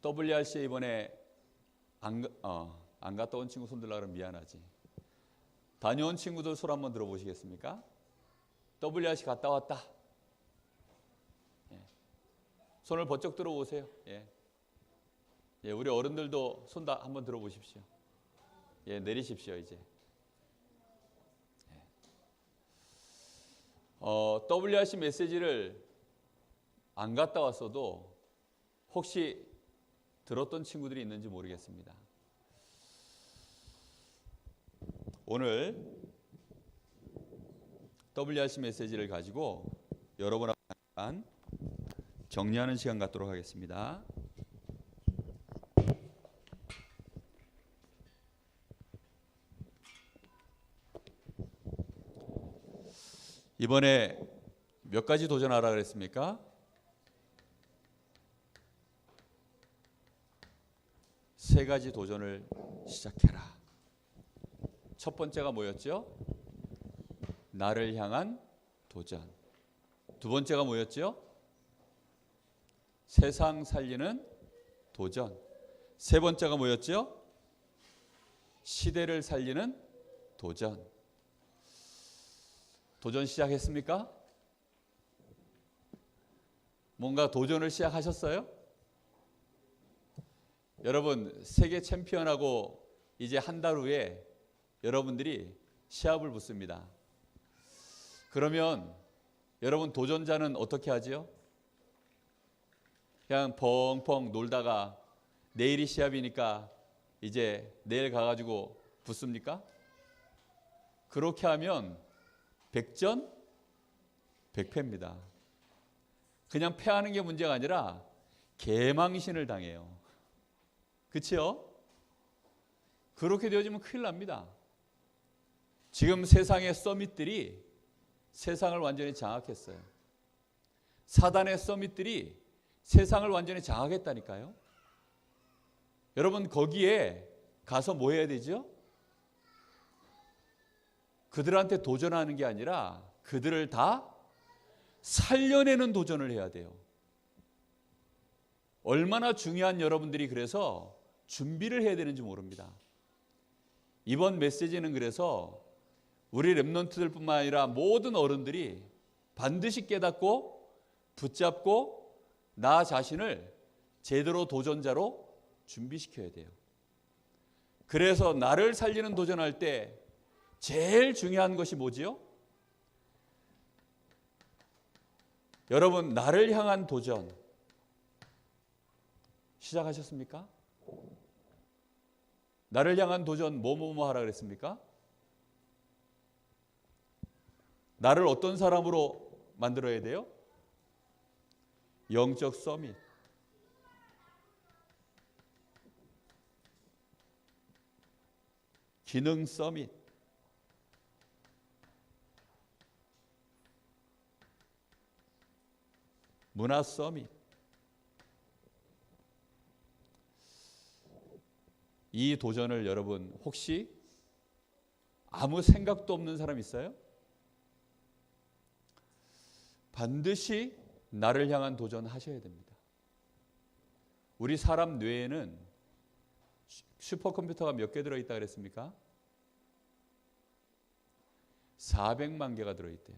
WRC에 이번에 안 갔다 온 친구 손 들라 그러면 미안하지. 다녀온 친구들 손 한번 들어보시겠습니까? WRC 갔다 왔다. 예. 손을 번쩍 들어보세요. 예. 예, 우리 어른들도 손 다 한번 들어보십시오. 예, 내리십시오 이제. 예. WRC 메시지를 안 갔다 왔어도 혹시 들었던 친구들이 있는지 모르겠습니다. 오늘 WRC 메시지를 가지고 여러분하고 잠깐 정리하는 시간 갖도록 하겠습니다. 이번에 몇 가지 도전하라 그랬습니까? 세 가지 도전을 시작해라. 첫 번째가 뭐였죠? 나를 향한 도전. 두 번째가 뭐였죠? 세상 살리는 도전. 세 번째가 뭐였죠? 시대를 살리는 도전. 도전 시작했습니까? 뭔가 도전을 시작하셨어요? 여러분, 세계 챔피언하고 이제 한 달 후에 여러분들이 시합을 붙습니다. 그러면 여러분 도전자는 어떻게 하지요? 그냥 펑펑 놀다가 내일이 시합이니까 이제 내일 가가지고 붙습니까? 그렇게 하면 백전 백패입니다. 그냥 패하는 게 문제가 아니라 개망신을 당해요. 그렇죠? 그렇게 되어지면 큰일 납니다. 지금 세상의 서밋들이 세상을 완전히 장악했어요. 사단의 서밋들이 세상을 완전히 장악했다니까요. 여러분 거기에 가서 뭐 해야 되죠? 그들한테 도전하는 게 아니라 그들을 다 살려내는 도전을 해야 돼요. 얼마나 중요한 여러분들이 그래서 준비를 해야 되는지 모릅니다. 이번 메시지는 그래서 우리 렘넌트들뿐만 아니라 모든 어른들이 반드시 깨닫고 붙잡고 나 자신을 제대로 도전자로 준비시켜야 돼요. 그래서 나를 살리는 도전할 때 제일 중요한 것이 뭐지요? 여러분 나를 향한 도전 시작하셨습니까? 나를 향한 도전 뭐뭐뭐 하라 그랬습니까? 나를 어떤 사람으로 만들어야 돼요? 영적 서밋. 기능 서밋. 문화 서밋. 이 도전을 여러분 혹시 아무 생각도 없는 사람 있어요? 반드시 나를 향한 도전하셔야 됩니다. 우리 사람 뇌에는 슈퍼컴퓨터가 몇 개 들어있다 그랬습니까? 400만 개가 들어있대요.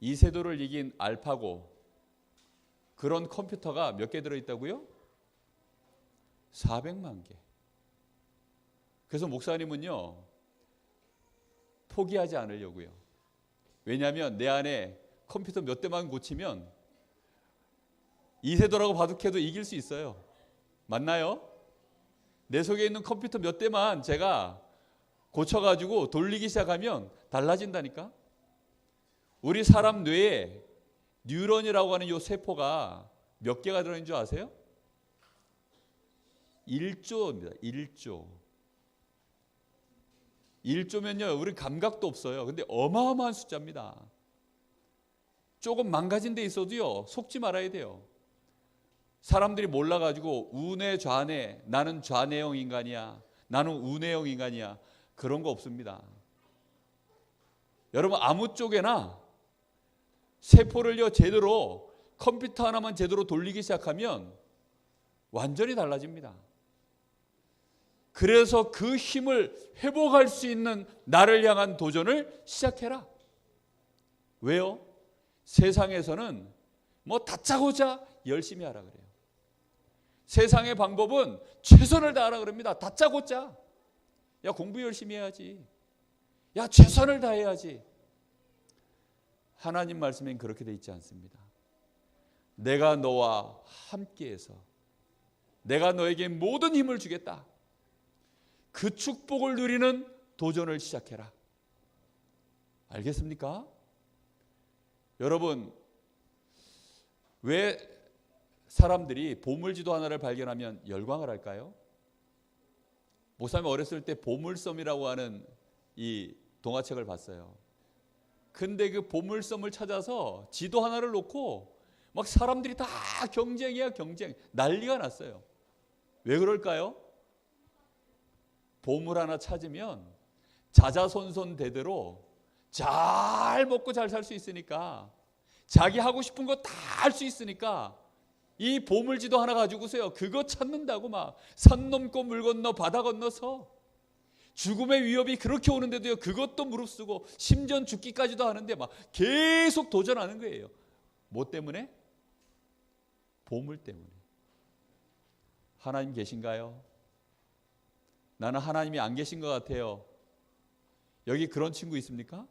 이세돌을 이긴 알파고 그런 컴퓨터가 몇 개 들어있다고요? 400만 개. 그래서 목사님은요 포기하지 않으려고요. 왜냐하면 내 안에 컴퓨터 몇 대만 고치면 이세돌하고 바둑해도 이길 수 있어요. 맞나요? 내 속에 있는 컴퓨터 몇 대만 제가 고쳐가지고 돌리기 시작하면 달라진다니까. 우리 사람 뇌에 뉴런이라고 하는 이 세포가 몇 개가 들어있는 줄 아세요? 1조입니다. 1조. 1조면요 우리 감각도 없어요. 근데 어마어마한 숫자입니다. 조금 망가진 데 있어도요 속지 말아야 돼요. 사람들이 몰라가지고 우뇌 좌뇌 나는 좌뇌형 인간이야 나는 우뇌형 인간이야 그런 거 없습니다. 여러분 아무 쪽에나 세포를요 제대로 컴퓨터 하나만 제대로 돌리기 시작하면 완전히 달라집니다. 그래서 그 힘을 회복할 수 있는 나를 향한 도전을 시작해라. 왜요? 세상에서는 뭐 다짜고짜 열심히 하라 그래요. 세상의 방법은 최선을 다하라 그럽니다. 다짜고짜. 야, 공부 열심히 해야지. 야, 최선을 다해야지. 하나님 말씀엔 그렇게 돼 있지 않습니다. 내가 너와 함께해서 내가 너에게 모든 힘을 주겠다. 그 축복을 누리는 도전을 시작해라. 알겠습니까? 여러분, 왜 사람들이 보물지도 하나를 발견하면 열광을 할까요? 목사님 어렸을 때 보물섬이라고 하는 이 동화책을 봤어요. 근데 그 보물섬을 찾아서 지도 하나를 놓고 막 사람들이 다 경쟁이야, 경쟁. 난리가 났어요. 왜 그럴까요? 보물 하나 찾으면 자자손손 대대로 잘 먹고 잘 살 수 있으니까, 자기 하고 싶은 거 다 할 수 있으니까 이 보물지도 하나 가지고서요, 그거 찾는다고 막 산 넘고 물 건너 바다 건너서 죽음의 위협이 그렇게 오는데도요, 그것도 무릅쓰고 심지어 죽기까지도 하는데 막 계속 도전하는 거예요. 뭐 때문에? 보물 때문에. 하나님 계신가요? 나는 하나님이 안 계신 것 같아요. 여기 그런 친구 있습니까?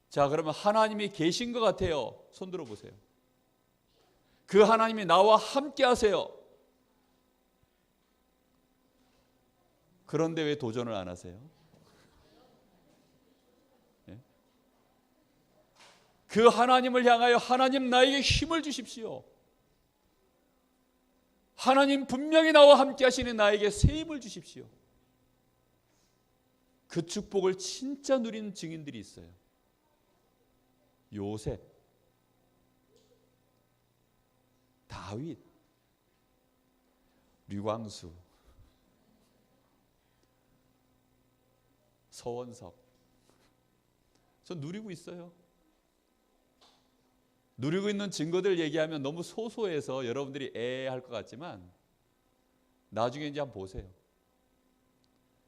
자, 그러면 하나님이 계신 것 같아요. 손 들어 보세요. 그 하나님이 나와 함께 하세요. 그런데 왜 도전을 안 하세요? 네? 그 하나님을 향하여 하나님 나에게 힘을 주십시오. 하나님 분명히 나와 함께 하시는 나에게 새 힘을 주십시오. 그 축복을 진짜 누린 증인들이 있어요. 요셉, 다윗, 류광수, 서원석. 저 누리고 있어요. 누리고 있는 증거들 얘기하면 너무 소소해서 여러분들이 할 것 같지만 나중에 이제 한번 보세요.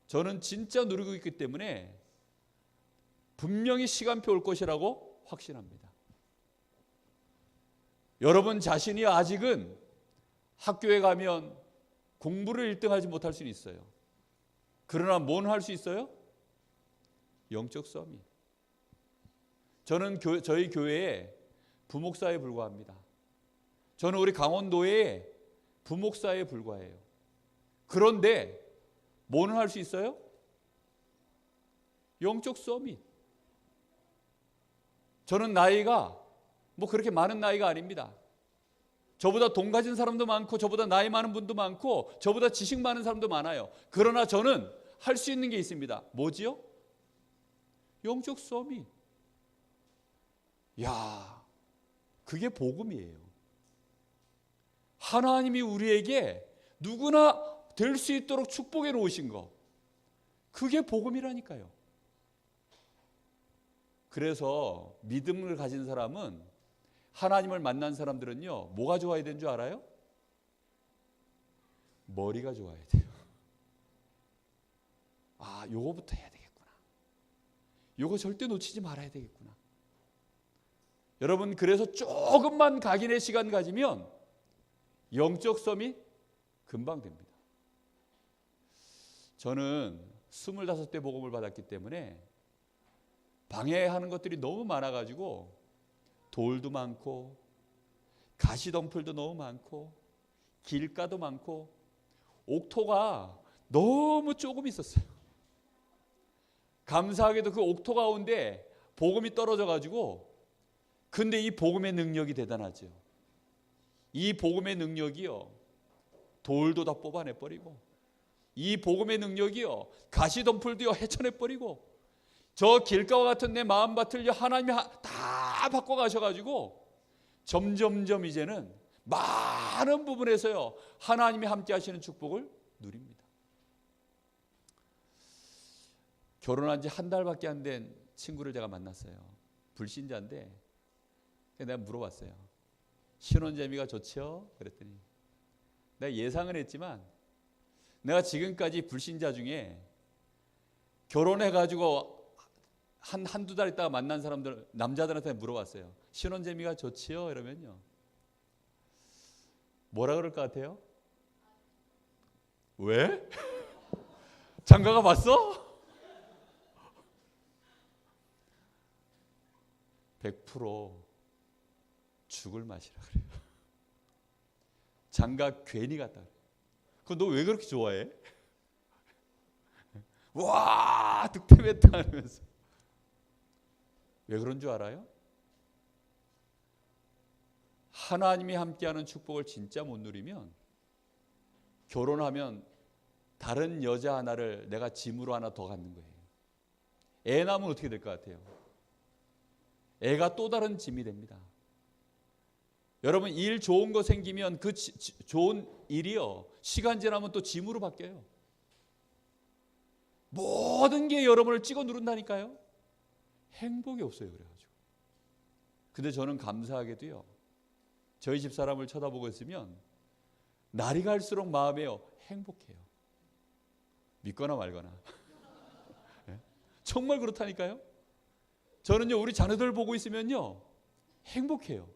저는 진짜 누리고 있기 때문에 분명히 시간표 올 것이라고 확신합니다. 여러분 자신이 아직은 학교에 가면 공부를 1등하지 못할 수는 있어요. 그러나 뭐는 할 수 있어요? 영적 서밋. 저는 저희 교회에 부목사에 불과합니다. 저는 우리 강원도의 부목사에 불과해요. 그런데 뭐는 할 수 있어요? 영적 서밋. 저는 나이가 뭐 그렇게 많은 나이가 아닙니다. 저보다 돈 가진 사람도 많고 저보다 나이 많은 분도 많고 저보다 지식 많은 사람도 많아요. 그러나 저는 할 수 있는 게 있습니다. 뭐지요? 영적 서밋. 야, 그게 복음이에요. 하나님이 우리에게 누구나 될 수 있도록 축복해 놓으신 거, 그게 복음이라니까요. 그래서 믿음을 가진 사람은, 하나님을 만난 사람들은요, 뭐가 좋아야 되는 줄 알아요? 머리가 좋아야 돼요. 아, 요거부터 해야 되겠구나. 요거 절대 놓치지 말아야 되겠구나. 여러분, 그래서 조금만 각인의 시간 가지면 영적 서밋 금방 됩니다. 저는 25대 복음을 받았기 때문에 방해하는 것들이 너무 많아가지고 돌도 많고 가시덤불도 너무 많고 길가도 많고 옥토가 너무 조금 있었어요. 감사하게도 그 옥토 가운데 복음이 떨어져가지고, 근데 이 복음의 능력이 대단하죠. 이 복음의 능력이요, 돌도 다 뽑아내버리고, 이 복음의 능력이요, 가시덤불도요 헤쳐내버리고, 저 길가와 같은 내 마음밭을 하나님이 다 바꿔가셔가지고 점점점 이제는 많은 부분에서요 하나님이 함께 하시는 축복을 누립니다. 결혼한 지 한 달밖에 안 된 친구를 제가 만났어요. 불신자인데 내가 물어봤어요. 신혼 재미가 좋죠? 그랬더니 내가 예상은 했지만 내가 지금까지 불신자 중에 결혼해가지고 한두 달 있다가 만난 사람들, 남자들한테 물어봤어요. 신혼 재미가 좋지요? 이러면요, 뭐라 그럴 것 같아요? 왜? 장가가 봤어? 100% 죽을 맛이라 그래요. 장가 괜히 갔다 그래요. 그거 너 왜 그렇게 좋아해? 와, 득템했다 하면서. 왜 그런 줄 알아요? 하나님이 함께하는 축복을 진짜 못 누리면 결혼하면 다른 여자 하나를 내가 짐으로 하나 더 갖는 거예요. 애 낳으면 어떻게 될 것 같아요? 애가 또 다른 짐이 됩니다. 여러분, 일 좋은 거 생기면 그 좋은 일이요, 시간 지나면 또 짐으로 바뀌어요. 모든 게 여러분을 찍어 누른다니까요. 행복이 없어요. 그래가지고. 근데 저는 감사하게도요, 저희 집 사람을 쳐다보고 있으면 날이 갈수록 마음에요, 행복해요. 믿거나 말거나. 정말 그렇다니까요. 저는요, 우리 자녀들 보고 있으면요, 행복해요.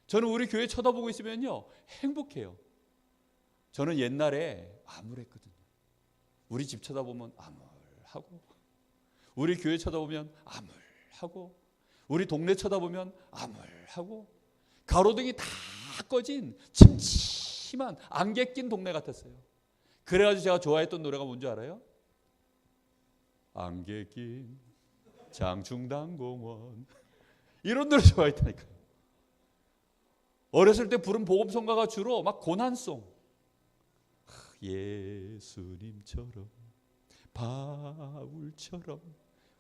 저는 우리 교회 쳐다보고 있으면요, 행복해요. 저는 옛날에 암울했거든요. 우리 집 쳐다보면 암울하고, 우리 교회 쳐다보면 암울하고, 우리 동네 쳐다보면 암울하고, 가로등이 다 꺼진 침침한 안개 낀 동네 같았어요. 그래가지고 제가 좋아했던 노래가 뭔지 알아요? 안개 낀 장충당공원. 이런 노래 좋아했다니까요. 어렸을 때 부른 복음성가가 주로 막 고난송, 예수님처럼 바울처럼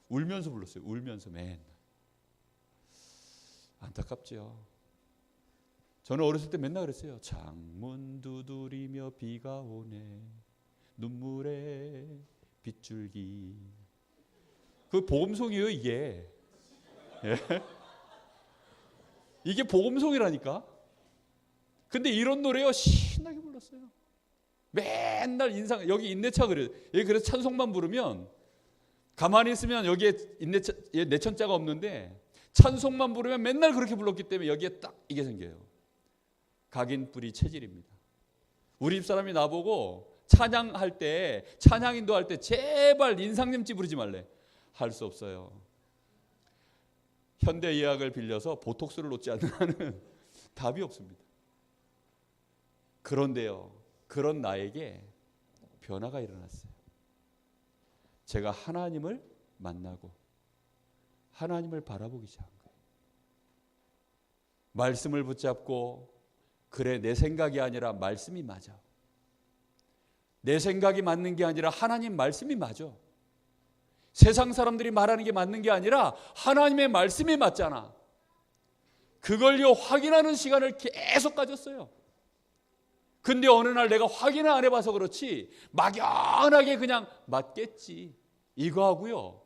울면서 불렀어요. 울면서 맨날. 안타깝죠. 저는 어렸을 때 맨날 그랬어요. 창문 두드리며 비가 오네, 눈물에 빗줄기. 그 복음송이에요, 이게. 예? 이게 복음송이라니까. 근데 이런 노래요, 신나게 불렀어요. 맨날 인상, 여기 인내차 그래요. 여기 그래서 찬송만 부르면, 가만히 있으면 여기에 인내차, 내천자가 없는데 찬송만 부르면 맨날 그렇게 불렀기 때문에 여기에 딱 이게 생겨요. 각인 뿌리 체질입니다. 우리 집사람이 나보고 찬양할 때, 찬양 인도할 때 제발 인상냄치 부르지 말래. 할 수 없어요. 현대의학을 빌려서 보톡스를 놓지 않는 한은 답이 없습니다. 그런데요, 그런 나에게 변화가 일어났어요. 제가 하나님을 만나고 하나님을 바라보기 시작한 거예요. 말씀을 붙잡고, 그래, 내 생각이 아니라 말씀이 맞아. 내 생각이 맞는 게 아니라 하나님 말씀이 맞아. 세상 사람들이 말하는 게 맞는 게 아니라 하나님의 말씀이 맞잖아. 그걸요, 확인하는 시간을 계속 가졌어요. 근데 어느 날 내가 확인을 안 해봐서 그렇지 막연하게 그냥 맞겠지 이거 하고요,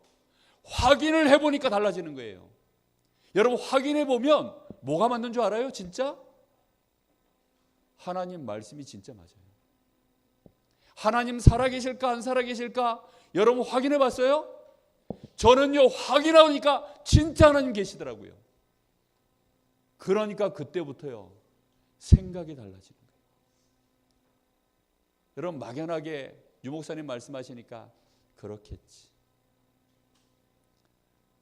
확인을 해보니까 달라지는 거예요. 여러분, 확인해보면 뭐가 맞는 줄 알아요? 진짜? 하나님 말씀이 진짜 맞아요. 하나님 살아계실까 안 살아계실까 여러분 확인해봤어요? 저는요, 확인하니까 진짜 하나님 계시더라고요. 그러니까 그때부터요, 생각이 달라지는 거예요. 여러분, 막연하게 유 목사님 말씀하시니까 그렇겠지,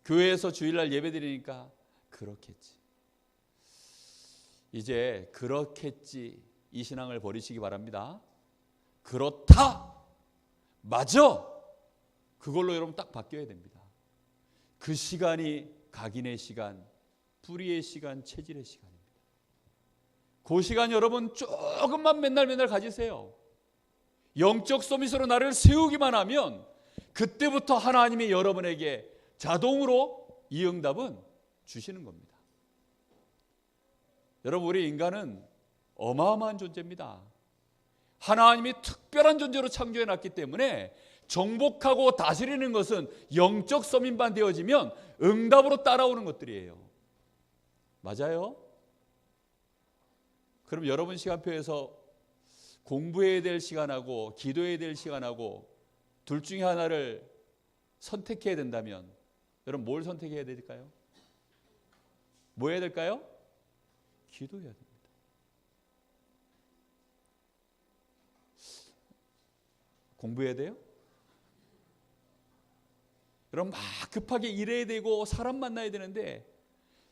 교회에서 주일날 예배 드리니까 그렇겠지, 이제 그렇겠지 이 신앙을 버리시기 바랍니다. 그렇다, 맞아, 그걸로 여러분 딱 바뀌어야 됩니다. 그 시간이 각인의 시간, 뿌리의 시간, 체질의 시간입니다. 그 시간 여러분 조금만 맨날 가지세요. 영적 서밋으로 나를 세우기만 하면 그때부터 하나님이 여러분에게 자동으로 이 응답은 주시는 겁니다. 여러분, 우리 인간은 어마어마한 존재입니다. 하나님이 특별한 존재로 창조해 놨기 때문에 정복하고 다스리는 것은 영적 서밋만 되어지면 응답으로 따라오는 것들이에요. 맞아요? 그럼 여러분 시간표에서 공부해야 될 시간하고 기도해야 될 시간하고 둘 중에 하나를 선택해야 된다면 여러분 뭘 선택해야 될까요? 뭐 해야 될까요? 기도해야 됩니다. 공부해야 돼요? 여러분 막 급하게 일해야 되고 사람 만나야 되는데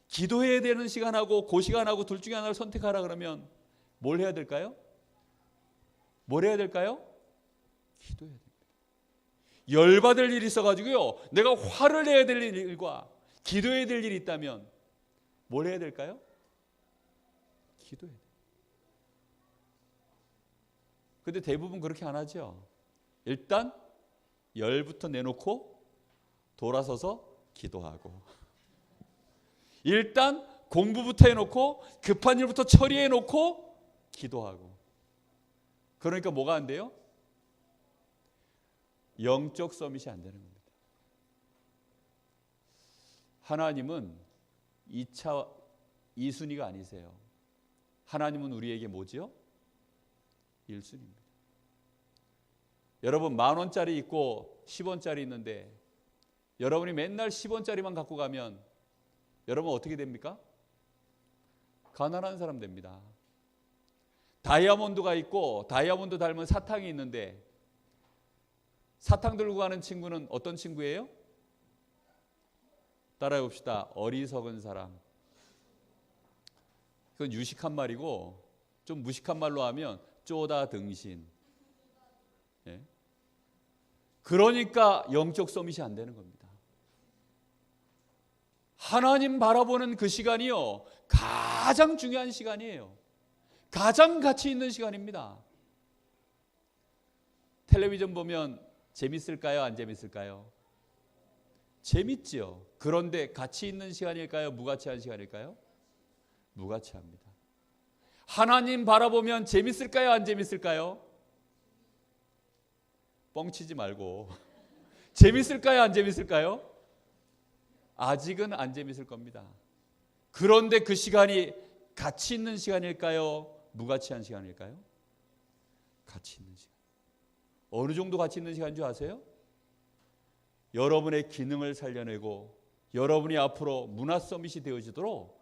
기도해야 되는 시간하고 그 시간하고 둘 중에 하나를 선택하라 그러면 뭘 해야 될까요? 뭘 해야 될까요? 기도해야 됩니다. 열받을 일이 있어가지고요, 내가 화를 내야 될 일과 기도해야 될 일이 있다면 뭘 해야 될까요? 기도해야 돼요. 근데 대부분 그렇게 안 하죠. 일단 열부터 내놓고 돌아서서 기도하고, 일단 공부부터 해놓고 급한 일부터 처리해놓고 기도하고. 그러니까 뭐가 안 돼요? 영적 서밋이 안 되는 겁니다. 하나님은 2차 2순위가 아니세요. 하나님은 우리에게 뭐지요? 1순위입니다. 여러분 10,000원짜리 있고 10원짜리 있는데 여러분이 맨날 10원짜리만 갖고 가면 여러분 어떻게 됩니까? 가난한 사람 됩니다. 다이아몬드가 있고 다이아몬드 닮은 사탕이 있는데 사탕 들고 가는 친구는 어떤 친구예요? 따라해 봅시다. 어리석은 사람. 그건 유식한 말이고 좀 무식한 말로 하면 쪼다 등신. 예? 그러니까 영적 서밋이 안 되는 겁니다. 하나님 바라보는 그 시간이요, 가장 중요한 시간이에요. 가장 가치 있는 시간입니다. 텔레비전 보면 재밌을까요? 안 재밌을까요? 재밌지요. 그런데 가치 있는 시간일까요? 무가치한 시간일까요? 무가치합니다. 하나님 바라보면 재밌을까요? 안 재밌을까요? 뻥치지 말고 재밌을까요? 안 재밌을까요? 아직은 안 재밌을 겁니다. 그런데 그 시간이 가치 있는 시간일까요? 무가치한 시간일까요? 가치 있는 시간. 어느 정도 가치 있는 시간인 줄 아세요? 여러분의 기능을 살려내고 여러분이 앞으로 문화 서밋이 되어지도록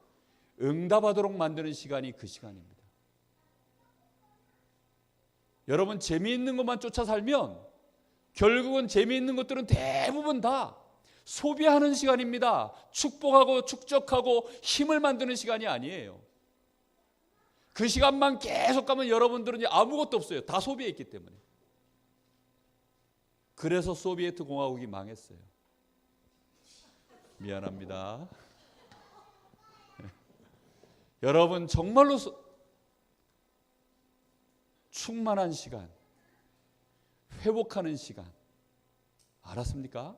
응답하도록 만드는 시간이 그 시간입니다. 여러분 재미있는 것만 쫓아 살면 결국은 재미있는 것들은 대부분 다 소비하는 시간입니다. 축복하고 축적하고 힘을 만드는 시간이 아니에요. 그 시간만 계속 가면 여러분들은 아무것도 없어요. 다 소비했기 때문에. 그래서 소비에트 공화국이 망했어요. 미안합니다. 여러분 정말로 충만한 시간, 회복하는 시간 알았습니까?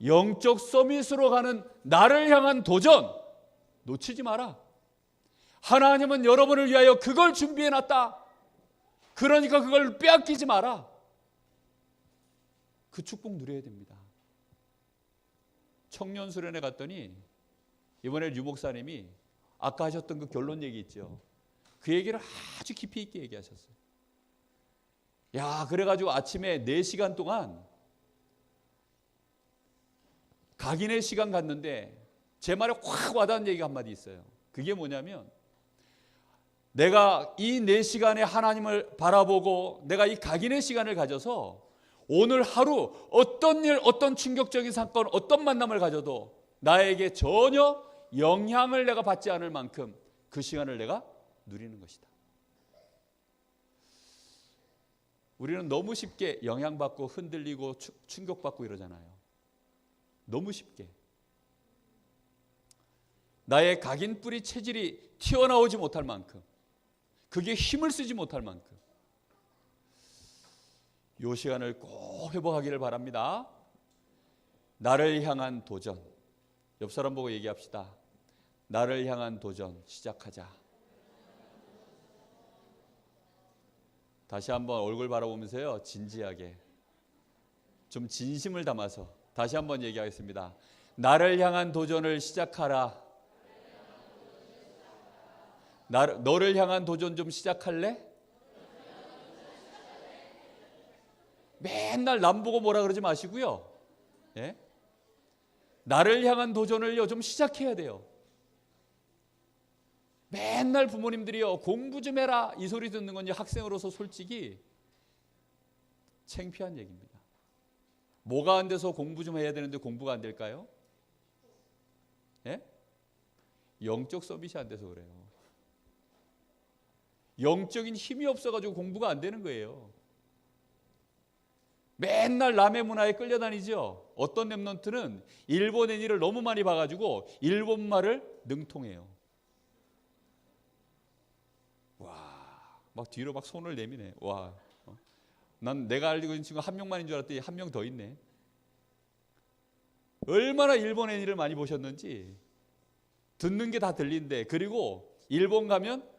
영적 서밋으로 가는 나를 향한 도전 놓치지 마라. 하나님은 여러분을 위하여 그걸 준비해놨다. 그러니까 그걸 빼앗기지 마라. 그 축복 누려야 됩니다. 청년 수련회 갔더니 이번에 류 목사님이 아까 하셨던 그 결론 얘기 있죠. 그 얘기를 아주 깊이 있게 얘기하셨어요. 야, 그래가지고 아침에 4시간 동안 각인의 시간 갔는데 제 말에 확 와닿는 얘기가 한마디 있어요. 그게 뭐냐면 내가 이 4시간에 하나님을 바라보고 내가 이 각인의 시간을 가져서 오늘 하루 어떤 일, 어떤 충격적인 사건, 어떤 만남을 가져도 나에게 전혀 영향을 내가 받지 않을 만큼 그 시간을 내가 누리는 것이다. 우리는 너무 쉽게 영향받고 흔들리고 충격받고 이러잖아요. 너무 쉽게. 나의 각인 뿌리 체질이 튀어나오지 못할 만큼, 그게 힘을 쓰지 못할 만큼 이 시간을 꼭 회복하기를 바랍니다. 나를 향한 도전. 옆 사람 보고 얘기합시다. 나를 향한 도전 시작하자. 다시 한번 얼굴 바라보면서요, 진지하게 좀 진심을 담아서 다시 한번 얘기하겠습니다. 나를 향한 도전을 시작하라. 너를 향한 도전 좀 시작할래? 맨날 남 보고 뭐라 그러지 마시고요. 예? 나를 향한 도전을요 좀 시작해야 돼요. 맨날 부모님들이요 공부 좀 해라 이 소리 듣는 건 학생으로서 솔직히 창피한 얘기입니다. 뭐가 안 돼서 공부 좀 해야 되는데 공부가 안 될까요? 예? 영적 서밋이 안 돼서 그래요. 영적인 힘이 없어가지고 공부가 안 되는 거예요. 맨날 남의 문화에 끌려다니죠. 어떤 랩런트는 일본 애니를 너무 많이 봐가지고 일본말을 능통해요. 와, 막 뒤로 막 손을 내미네. 와, 난 내가 알고 있는 친구 한 명만인 줄 알았더니 한 명 더 있네. 얼마나 일본 애니를 많이 보셨는지 듣는 게 다 들린대. 그리고 일본 가면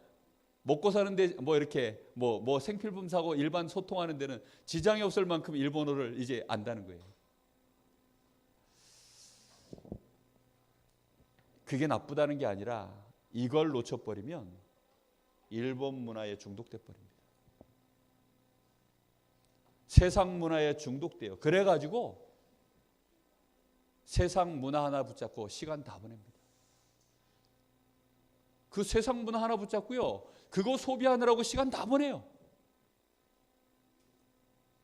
먹고 사는데 뭐 이렇게 뭐 생필품 사고 일반 소통하는 데는 지장이 없을 만큼 일본어를 이제 안다는 거예요. 그게 나쁘다는 게 아니라 이걸 놓쳐버리면 일본 문화에 중독돼 버립니다. 세상 문화에 중독돼요. 그래가지고 세상 문화 하나 붙잡고 시간 다 보냅니다. 그 세상 문화 하나 붙잡고요. 그거 소비하느라고 시간 다 보내요.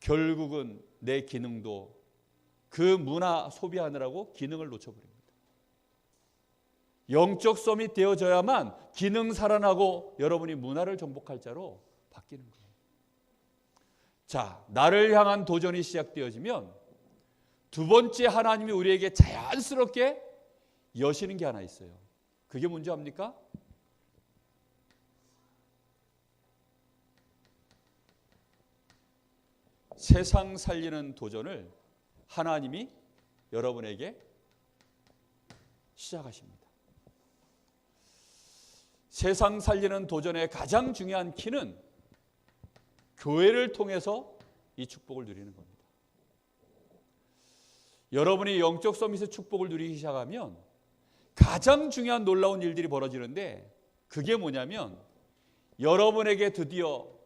결국은 내 기능도 그 문화 소비하느라고 기능을 놓쳐버립니다. 영적 서밋 되어져야만 기능 살아나고 여러분이 문화를 정복할 자로 바뀌는 거예요. 자, 나를 향한 도전이 시작되어지면 두 번째 하나님이 우리에게 자연스럽게 여시는 게 하나 있어요. 그게 뭔지 압니까? 세상 살리는 도전을 하나님이 여러분에게 시작하십니다. 세상 살리는 도전의 가장 중요한 키는 교회를 통해서 이 축복을 누리는 겁니다. 여러분이 영적 서밋의 축복을 누리기 시작하면 가장 중요한 놀라운 일들이 벌어지는데 그게 뭐냐면 여러분에게 드디어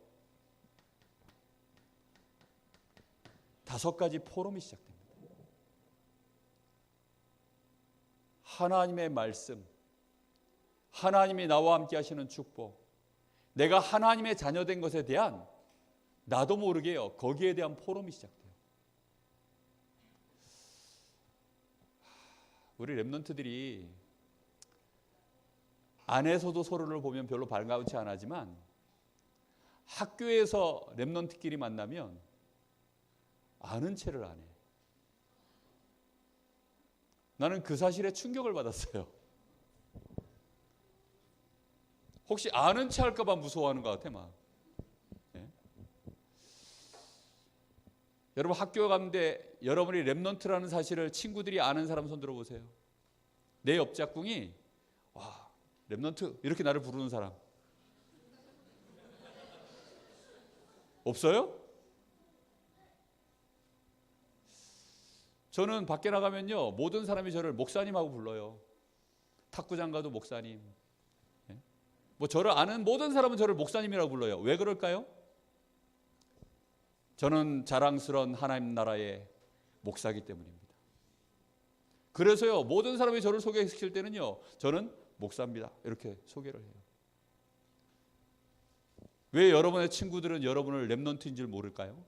5가지 포럼이 시작됩니다. 하나님의 말씀, 하나님이 나와 함께 하시는 축복, 내가 하나님의 자녀된 것에 대한 나도 모르게요. 거기에 대한 포럼이 시작돼요. 우리 랩런트들이 안에서도 서로를 보면 별로 반가운치 않지만 학교에서 랩런트끼리 만나면 아는 체를 안 해. 나는 그 사실에 충격을 받았어요. 혹시 아는 체 할까 봐 무서워하는 것 같아 막. 네? 여러분 학교 가는데 여러분이 랩런트라는 사실을 친구들이 아는 사람 손 들어보세요. 내 옆짝꿍이 와 랩런트 이렇게 나를 부르는 사람 없어요? 저는 밖에 나가면요 모든 사람이 저를 목사님하고 불러요. 탁구장 가도 목사님. 뭐 저를 아는 모든 사람은 저를 목사님이라고 불러요. 왜 그럴까요? 저는 자랑스러운 하나님 나라의 목사이기 때문입니다. 그래서요 모든 사람이 저를 소개시킬 때는요 저는 목사입니다 이렇게 소개를 해요. 왜 여러분의 친구들은 여러분을 랩런트인 줄 모를까요?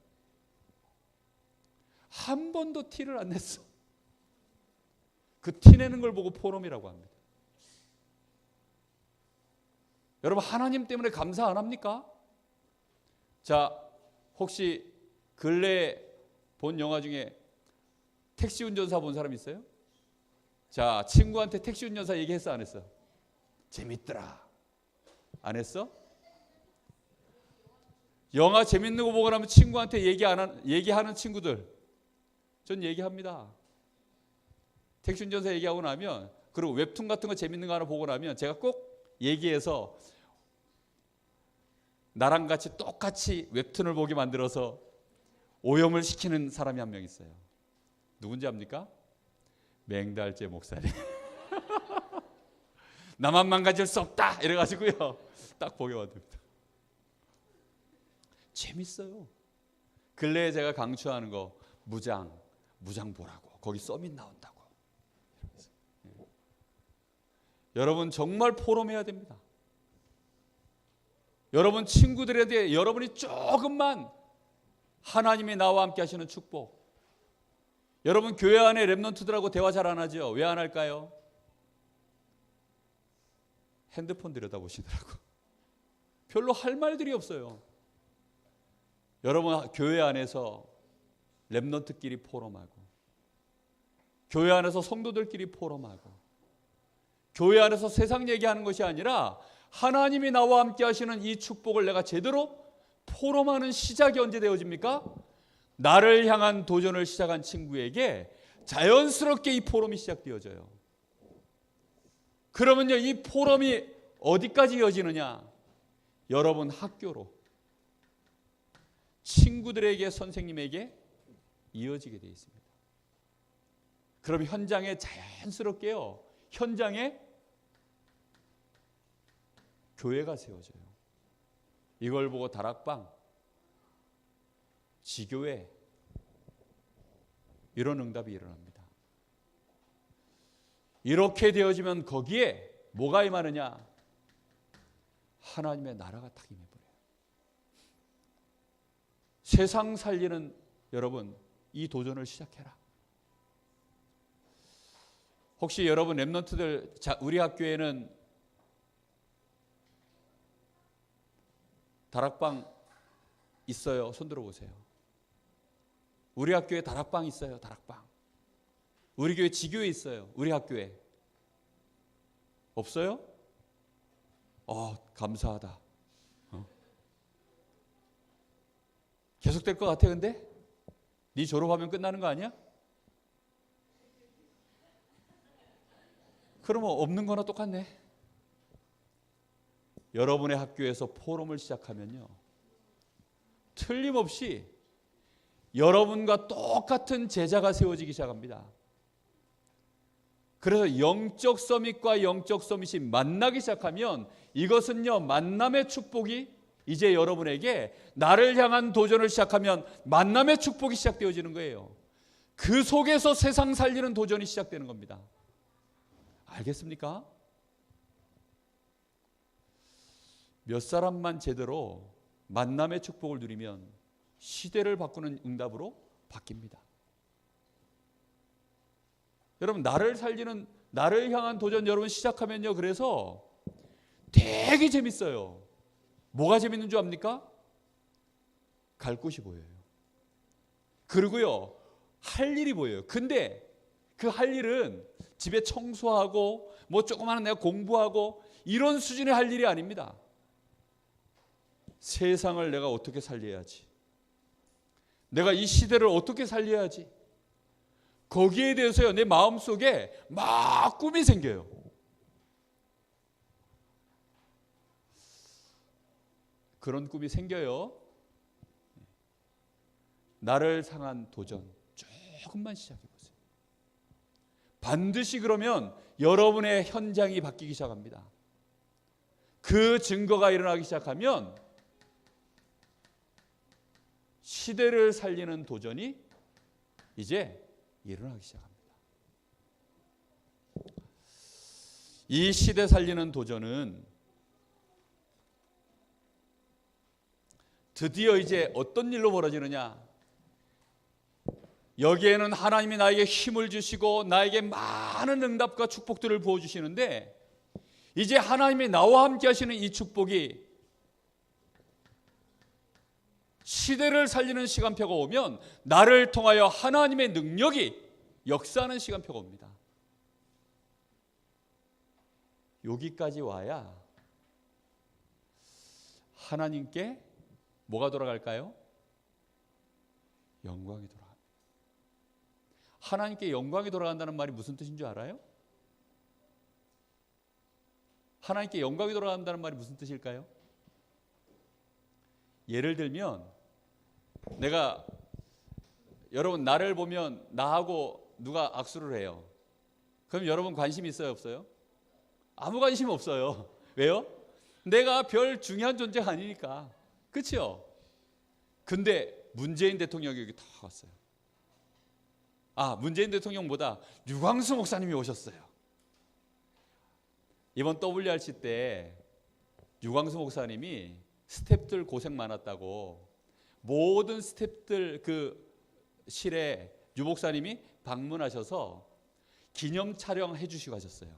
한 번도 티를 안 냈어. 그 티 내는 걸 보고 포럼이라고 합니다. 여러분 하나님 때문에 감사 안 합니까? 자, 혹시 근래에 본 영화 중에 택시 운전사 본 사람 있어요? 자, 친구한테 택시 운전사 얘기했어 안 했어? 재밌더라. 안 했어? 영화 재밌는 거 보고 나면 친구한테 얘기하는 친구들 전 얘기합니다. 택시 운전사 얘기하고 나면 그리고 웹툰 같은 거 재밌는 거 하나 보고 나면 제가 꼭 얘기해서 나랑 같이 똑같이 웹툰을 보게 만들어서 오염을 시키는 사람이 한 명 있어요. 누군지 압니까? 맹달재 목사님. 나만 망가질 수 없다 이래가지고요 딱 보게 만듭니다. 재밌어요. 근래에 제가 강추하는 거 무장 보라고. 거기 서밋 나온다고. 여러분 정말 포럼해야 됩니다. 여러분 친구들에 대해 여러분이 조금만 하나님이 나와 함께 하시는 축복. 여러분 교회 안에 렘넌트들하고 대화 잘 안 하죠? 왜 안 할까요? 핸드폰 들여다보시더라고. 별로 할 말들이 없어요. 여러분 교회 안에서 렘넌트끼리 포럼하고, 교회 안에서 성도들끼리 포럼하고, 교회 안에서 세상 얘기하는 것이 아니라 하나님이 나와 함께 하시는 이 축복을 내가 제대로 포럼하는 시작이 언제 되어집니까? 나를 향한 도전을 시작한 친구에게 자연스럽게 이 포럼이 시작되어져요. 그러면요, 이 포럼이 어디까지 이어지느냐? 여러분 학교로, 친구들에게, 선생님에게 이어지게 되어 있습니다. 그럼 현장에 자연스럽게요, 현장에 교회가 세워져요. 이걸 보고 다락방, 지교회, 이런 응답이 일어납니다. 이렇게 되어지면 거기에 뭐가 임하느냐? 하나님의 나라가 딱 임해버려요. 세상 살리는 여러분, 이 도전을 시작해라. 혹시 여러분 렘넌트들, 우리 학교에는 다락방 있어요? 손 들어보세요. 우리 학교에 다락방 있어요. 다락방. 우리 교회 지교회 있어요. 우리 학교에 없어요? 감사하다. 계속될 것 같아. 근데 네 졸업하면 끝나는 거 아니야? 그러면 없는 거나 똑같네. 여러분의 학교에서 포럼을 시작하면요, 틀림없이 여러분과 똑같은 제자가 세워지기 시작합니다. 그래서 영적 서밋과 영적 서밋이 만나기 시작하면 이것은요, 만남의 축복이 이제 여러분에게, 나를 향한 도전을 시작하면 만남의 축복이 시작되어지는 거예요. 그 속에서 세상 살리는 도전이 시작되는 겁니다. 알겠습니까? 몇 사람만 제대로 만남의 축복을 누리면 시대를 바꾸는 응답으로 바뀝니다. 여러분, 나를 향한 도전 여러분 시작하면요, 그래서 되게 재밌어요. 뭐가 재밌는 줄 압니까? 갈 곳이 보여요. 그리고요, 할 일이 보여요. 근데 그 할 일은 집에 청소하고 뭐 조그마한 내가 공부하고 이런 수준의 할 일이 아닙니다. 세상을 내가 어떻게 살려야지, 내가 이 시대를 어떻게 살려야지, 거기에 대해서요, 내 마음속에 막 꿈이 생겨요. 그런 꿈이 생겨요. 나를 향한 도전 조금만 시작해 보세요. 반드시 그러면 여러분의 현장이 바뀌기 시작합니다. 그 증거가 일어나기 시작하면 시대를 살리는 도전이 이제 일어나기 시작합니다. 이 시대 살리는 도전은 드디어 이제 어떤 일로 벌어지느냐? 여기에는 하나님이 나에게 힘을 주시고 나에게 많은 응답과 축복들을 부어주시는데, 이제 하나님이 나와 함께 하시는 이 축복이 시대를 살리는 시간표가 오면 나를 통하여 하나님의 능력이 역사하는 시간표가 옵니다. 여기까지 와야 하나님께 뭐가 돌아갈까요? 영광이 돌아갑니다. 하나님께 영광이 돌아간다는 말이 무슨 뜻인 줄 알아요? 하나님께 영광이 돌아간다는 말이 무슨 뜻일까요? 예를 들면, 내가, 여러분 나를 보면 나하고 누가 악수를 해요. 그럼 여러분 관심 있어요, 없어요? 아무 관심 없어요. 왜요? 내가 별 중요한 존재가 아니니까. 그렇죠? 근데 문재인 대통령이 여기 다 왔어요. 문재인 대통령보다 류광수 목사님이 오셨어요. 이번 WRC 때 류광수 목사님이 스태프들 고생 많았다고 모든 스태프들 그 실에 유 목사님이 방문하셔서 기념 촬영해 주시고 하셨어요.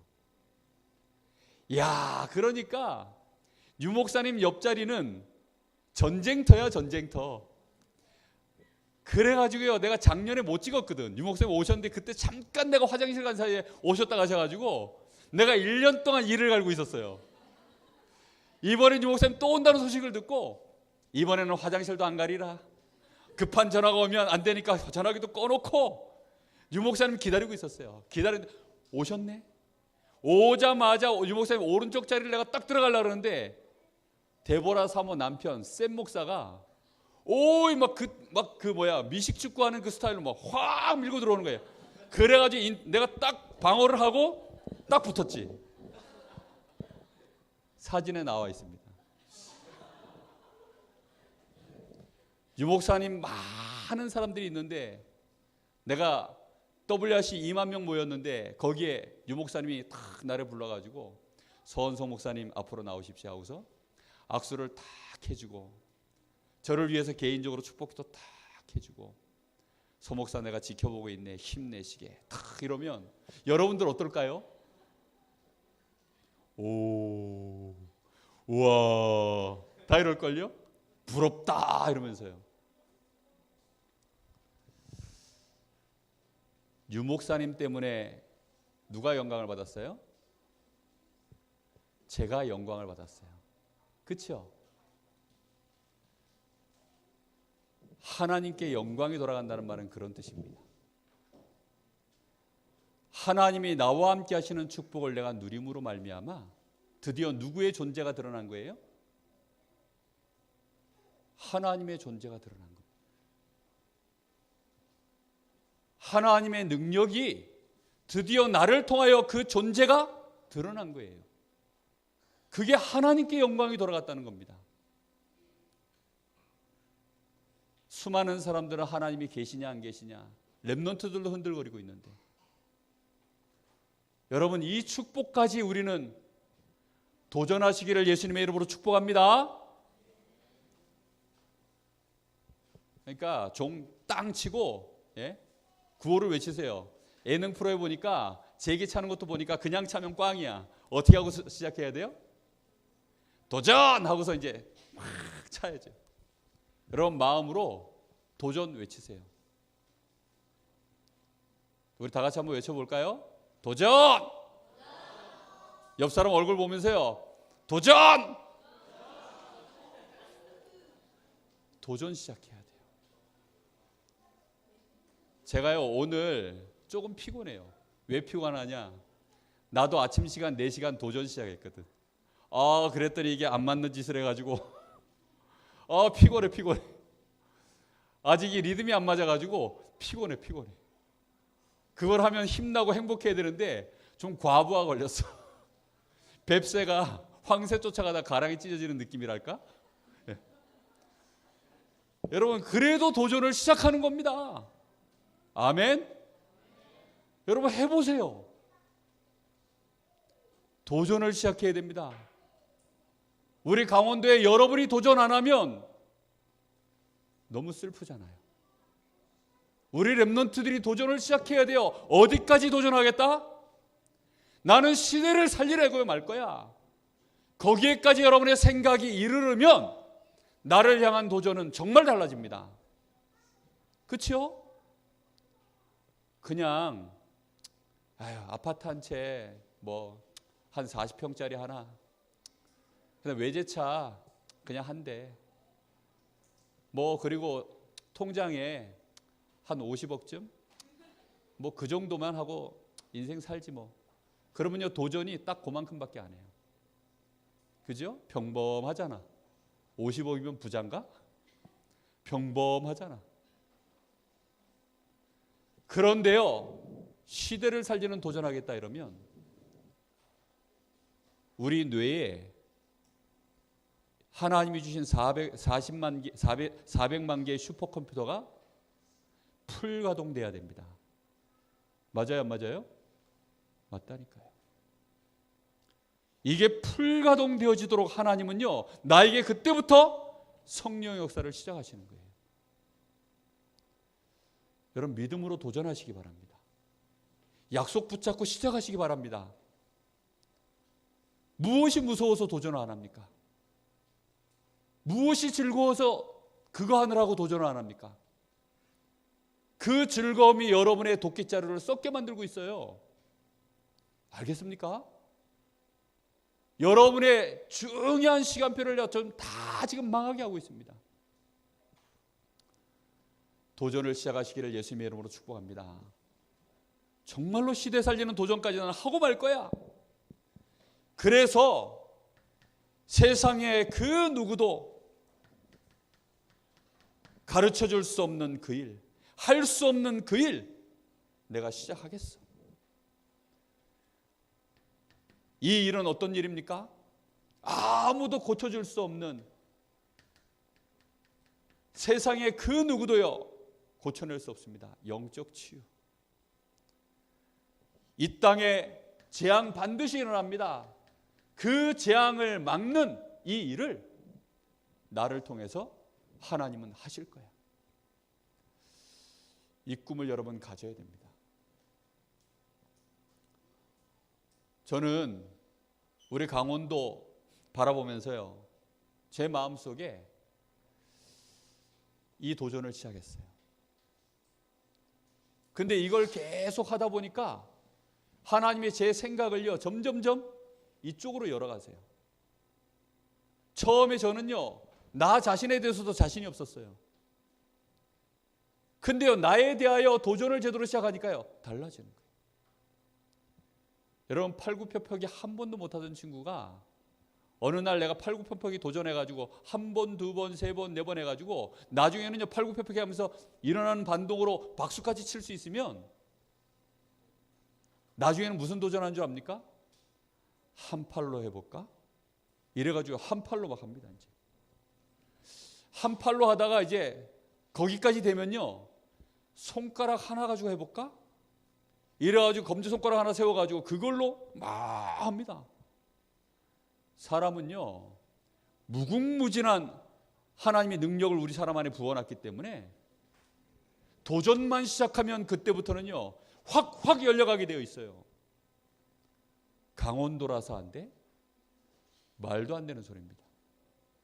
야, 그러니까 유 목사님 옆자리는 전쟁터야, 전쟁터. 그래가지고요, 내가 작년에 못 찍었거든. 유 목사님 오셨는데 그때 잠깐 내가 화장실 간 사이에 오셨다 가셔가지고 내가 1년 동안 이를 갈고 있었어요. 이번엔 유 목사님 또 온다는 소식을 듣고 이번에는 화장실도 안 가리라. 급한 전화가 오면 안 되니까 전화기도 꺼놓고 유 목사님 기다리고 있었어요. 기다리는데 오셨네. 오자마자 유 목사님 오른쪽 자리를 내가 딱 들어가려고 그러는데 데보라 사모 남편 샘 목사가 오이 막 그 미식 축구하는 그 스타일로 막 확 밀고 들어오는 거예요. 그래가지고 내가 딱 방어를 하고 딱 붙었지. 사진에 나와 있습니다. 유 목사님 많은 사람들이 있는데 내가 WRC 2만 명 모였는데 거기에 유 목사님이 딱 나를 불러가지고 서원성 목사님 앞으로 나오십시오 하고서 악수를 딱 해주고 저를 위해서 개인적으로 축복도 딱 해주고 서 목사 내가 지켜보고 있네 힘내시게 딱 이러면 여러분들 어떨까요? 오, 우와 다 이럴걸요? 부럽다 이러면서요. 유 목사님 때문에 누가 영광을 받았어요? 제가 영광을 받았어요. 그렇죠? 하나님께 영광이 돌아간다는 말은 그런 뜻입니다. 하나님이 나와 함께 하시는 축복을 내가 누림으로 말미암아 드디어 누구의 존재가 드러난 거예요? 하나님의 존재가 드러난 겁니다. 하나님의 능력이 드디어 나를 통하여 그 존재가 드러난 거예요. 그게 하나님께 영광이 돌아갔다는 겁니다. 수많은 사람들은 하나님이 계시냐 안 계시냐 렘넌트들도 흔들거리고 있는데 여러분 이 축복까지 우리는 도전하시기를 예수님의 이름으로 축복합니다. 그러니까 종 땅 치고 구호를 외치세요. 예능 프로에 보니까 제기 차는 것도 보니까 그냥 차면 꽝이야. 어떻게 하고 시작해야 돼요? 도전! 하고서 이제 막 차야죠. 여러분 마음으로 도전 외치세요. 우리 다 같이 한번 외쳐볼까요? 도전! 옆 사람 얼굴 보면서요. 도전! 도전 시작해야 돼요. 제가요 오늘 조금 피곤해요. 왜 피곤하냐? 나도 아침 시간 4시간 도전 시작했거든. 그랬더니 이게 안 맞는 짓을 해가지고 피곤해. 아직 이 리듬이 안 맞아가지고 피곤해. 그걸 하면 힘나고 행복해야 되는데 좀 과부하 걸렸어. 뱁새가 황새 쫓아가다 가랑이 찢어지는 느낌이랄까? 네. 여러분 그래도 도전을 시작하는 겁니다. 아멘? 여러분 해보세요. 도전을 시작해야 됩니다. 우리 강원도에 여러분이 도전 안 하면 너무 슬프잖아요. 우리 렘넌트들이 도전을 시작해야 돼요. 어디까지 도전하겠다? 나는 시대를 살리려고 말 거야. 거기에까지 여러분의 생각이 이르르면 나를 향한 도전은 정말 달라집니다. 그렇죠? 그냥 아파트 한 채 한 40평짜리 하나 그냥 외제차 그냥 한 대 그리고 통장에 한 50억쯤 그 정도만 하고 인생 살지 그러면요 도전이 딱 그만큼밖에 안 해요. 그죠? 평범하잖아. 50억이면 부자인가? 평범하잖아. 그런데요 시대를 살리는 도전하겠다 이러면 우리 뇌에 하나님이 주신 400만 개의 슈퍼컴퓨터가 풀가동돼야 됩니다. 맞아요, 안 맞아요? 맞다니까요. 이게 풀가동되어지도록 하나님은요, 나에게 그때부터 성령의 역사를 시작하시는 거예요. 여러분, 믿음으로 도전하시기 바랍니다. 약속 붙잡고 시작하시기 바랍니다. 무엇이 무서워서 도전을 안 합니까? 무엇이 즐거워서 그거 하느라고 도전을 안 합니까? 그 즐거움이 여러분의 도끼자루를 썩게 만들고 있어요. 알겠습니까? 여러분의 중요한 시간표를 저는 다 지금 망하게 하고 있습니다. 도전을 시작하시기를 예수님의 이름으로 축복합니다. 정말로 시대 살리는 도전까지는 하고 말 거야. 그래서 세상에 그 누구도 가르쳐 줄 수 없는 그 일, 할 수 없는 그 일, 내가 시작하겠어. 이 일은 어떤 일입니까? 아무도 고쳐줄 수 없는, 세상에 그 누구도요 고쳐낼 수 없습니다. 영적 치유. 이 땅에 재앙 반드시 일어납니다. 그 재앙을 막는 이 일을 나를 통해서 하나님은 하실 거야. 이 꿈을 여러분 가져야 됩니다. 저는 우리 강원도 바라보면서요, 제 마음속에 이 도전을 시작했어요. 근데 이걸 계속 하다 보니까 하나님이 제 생각을요 점점점 이쪽으로 열어가세요. 처음에 저는요 나 자신에 대해서도 자신이 없었어요. 근데요 나에 대하여 도전을 제대로 시작하니까요 달라지는 거예요. 여러분, 팔굽혀펴기 한 번도 못하던 친구가 어느 날 내가 팔굽혀펴기 도전해가지고 한 번, 두 번, 세 번, 네 번 해가지고 나중에는요 팔굽혀펴기 하면서 일어나는 반동으로 박수까지 칠 수 있으면 나중에는 무슨 도전하는 줄 압니까? 한 팔로 해볼까? 이래가지고 한 팔로 막 합니다. 이제 한 팔로 하다가 이제 거기까지 되면요 손가락 하나 가지고 해볼까? 이래가지고 검지손가락 하나 세워가지고 그걸로 막 합니다. 사람은요 무궁무진한 하나님의 능력을 우리 사람 안에 부어놨기 때문에 도전만 시작하면 그때부터는요 확 열려가게 되어 있어요. 강원도라서 안 돼? 말도 안 되는 소리입니다.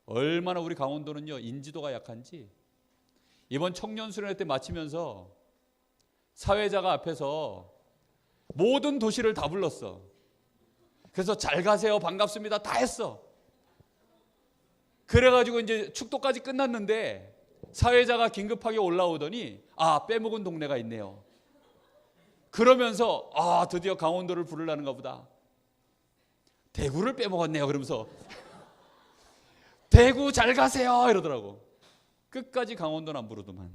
얼마나 우리 강원도는요 인지도가 약한지, 이번 청년수련회 때 마치면서 사회자가 앞에서 모든 도시를 다 불렀어. 그래서 잘 가세요, 반갑습니다 다 했어. 그래가지고 이제 축도까지 끝났는데 사회자가 긴급하게 올라오더니 빼먹은 동네가 있네요. 그러면서 드디어 강원도를 부르려는가 보다. 대구를 빼먹었네요. 그러면서 대구 잘 가세요 이러더라고. 끝까지 강원도는 안 부르더만.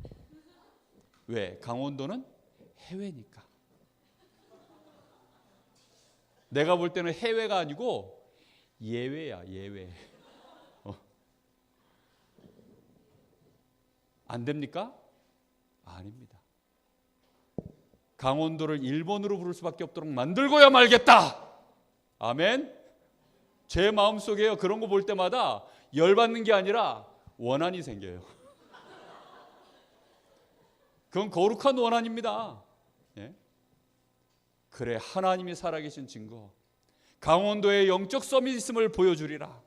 왜? 강원도는 해외니까. 내가 볼 때는 해외가 아니고 예외야, 예외. 안 됩니까? 아닙니다. 강원도를 일본으로 부를 수밖에 없도록 만들고야 말겠다. 아멘. 제 마음속에요 그런 거 볼 때마다 열받는 게 아니라 원한이 생겨요. 그건 거룩한 원한입니다. 예? 그래, 하나님이 살아계신 증거, 강원도에 영적 서밋 있음을 보여주리라.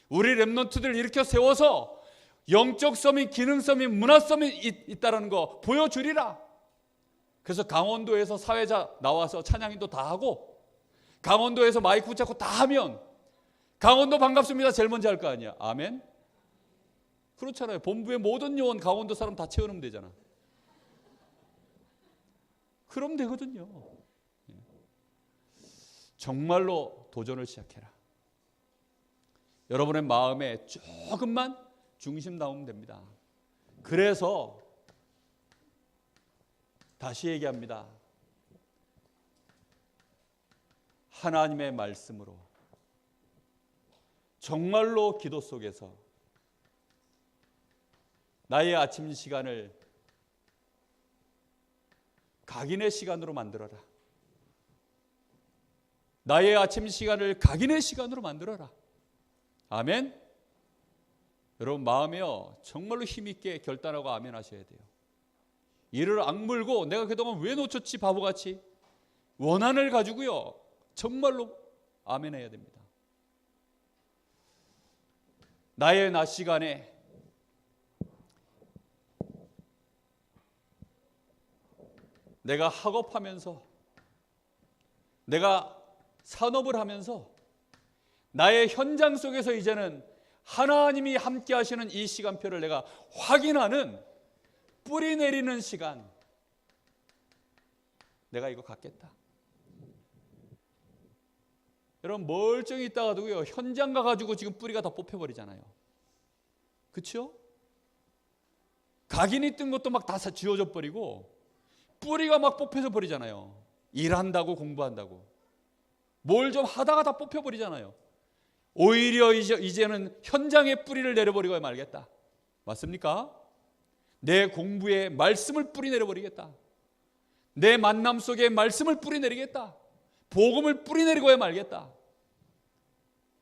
우리 렘넌트들 일으켜 세워서 영적 서밋, 기능 서밋, 문화 서밋 있다는 거 보여주리라. 그래서 강원도에서 사회자 나와서 찬양인도 다 하고, 강원도에서 마이크 붙잡고 다 하면 강원도 반갑습니다 제일 먼저 할 거 아니야. 아멘. 그렇잖아요. 본부의 모든 요원 강원도 사람 다 채워놓으면 되잖아. 그럼 되거든요. 정말로 도전을 시작해라. 여러분의 마음에 조금만 중심 담으면 됩니다. 그래서 다시 얘기합니다. 하나님의 말씀으로 정말로 기도 속에서 나의 아침 시간을 각인의 시간으로 만들어라. 나의 아침 시간을 각인의 시간으로 만들어라. 아멘. 여러분 마음에요 정말로 힘있게 결단하고 아멘 하셔야 돼요. 이를 악물고 내가 그동안 왜 놓쳤지 바보같이 원한을 가지고요 정말로 아멘 해야 됩니다. 나의 낮 시간에 내가 학업하면서 내가 산업을 하면서 나의 현장 속에서 이제는 하나님이 함께 하시는 이 시간표를 내가 확인하는 뿌리 내리는 시간, 내가 이거 갖겠다. 여러분 멀쩡히 있다가도요 현장 가가지고 지금 뿌리가 다 뽑혀버리잖아요. 그렇죠? 각인이 뜬 것도 막 다 지워져 버리고 뿌리가 막 뽑혀져 버리잖아요. 일한다고 공부한다고 뭘 좀 하다가 다 뽑혀버리잖아요. 오히려 이제는 현장에 뿌리를 내려버리고 말겠다. 맞습니까? 내 공부에 말씀을 뿌리 내려버리겠다. 내 만남 속에 말씀을 뿌리 내리겠다. 복음을 뿌리 내리고야 말겠다.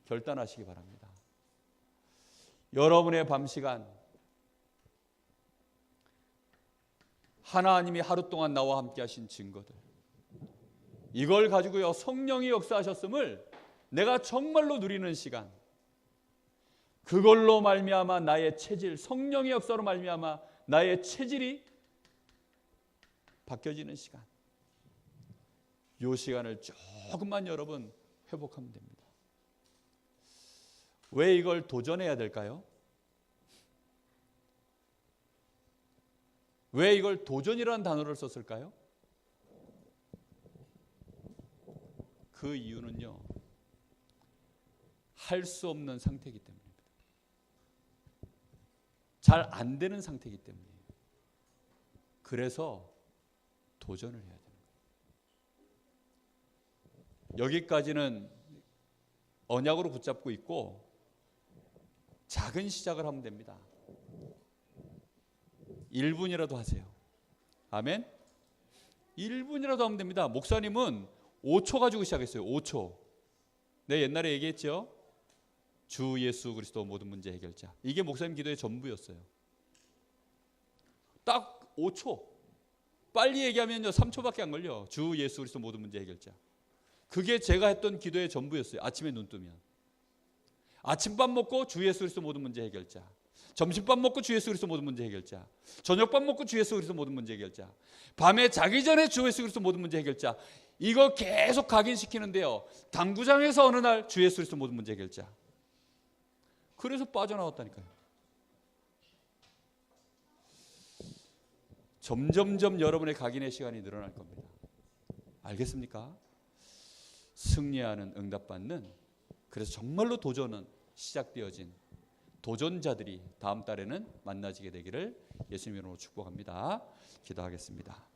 결단하시기 바랍니다. 여러분의 밤 시간 하나님이 하루 동안 나와 함께 하신 증거들 이걸 가지고요 성령이 역사하셨음을 내가 정말로 누리는 시간, 그걸로 말미암아 나의 체질, 성령의 역사로 말미암아 나의 체질이 바뀌어지는 시간, 이 시간을 조금만 여러분 회복하면 됩니다. 왜 이걸 도전해야 될까요? 왜 이걸 도전이라는 단어를 썼을까요? 그 이유는요 할 수 없는 상태이기 때문입니다. 잘 안 되는 상태이기 때문이에요. 그래서 도전을 해야 되는 거예요. 여기까지는 언약으로 붙잡고 있고 작은 시작을 하면 됩니다. 1분이라도 하세요. 아멘. 1분이라도 하면 됩니다. 목사님은 5초 가지고 시작했어요. 5초. 네, 옛날에 얘기했죠. 주 예수 그리스도 모든 문제 해결자. 이게 목사님 기도의 전부였어요. 딱 5초. 빨리 얘기하면요 3초밖에 안 걸려. 주 예수 그리스도 모든 문제 해결자. 그게 제가 했던 기도의 전부였어요. 아침에 눈 뜨면. 아침밥 먹고 주 예수 그리스도 모든 문제 해결자. 점심밥 먹고 주 예수 그리스도 모든 문제 해결자. 저녁밥 먹고 주 예수 그리스도 모든 문제 해결자. 밤에 자기 전에 주 예수 그리스도 모든 문제 해결자. 이거 계속 각인시키는데요. 당구장에서 어느 날 주 예수 그리스도 모든 문제 해결자. 그래서 빠져나왔다니까요. 점점점 여러분의 각인의 시간이 늘어날 겁니다. 알겠습니까? 승리하는, 응답받는, 그래서 정말로 도전은 시작되어진 도전자들이 다음 달에는 만나지게 되기를 예수님 이름으로 축복합니다. 기도하겠습니다.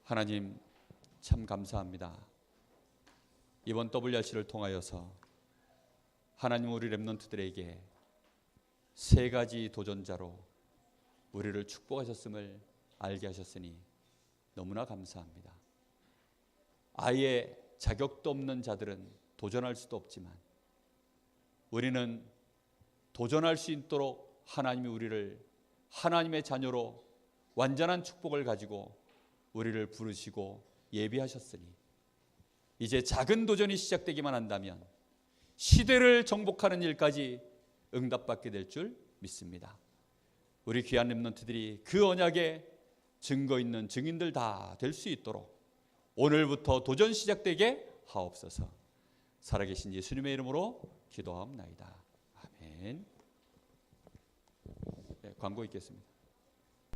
하나님 참 감사합니다. 이번 WRC를 통하여서 하나님 우리 렘넌트들에게 세 가지 도전자로 우리를 축복하셨음을 알게 하셨으니 너무나 감사합니다. 아예 자격도 없는 자들은 도전할 수도 없지만 우리는 도전할 수 있도록 하나님이 우리를 하나님의 자녀로 완전한 축복을 가지고 우리를 부르시고 예비하셨으니 이제 작은 도전이 시작되기만 한다면 시대를 정복하는 일까지 응답받게 될 줄 믿습니다. 우리 귀한 렘넌트들이 그 언약의 증거 있는 증인들 다 될 수 있도록 오늘부터 도전 시작되게 하옵소서. 살아계신 예수님의 이름으로 기도하옵나이다. 아멘. 네, 광고 있겠습니다.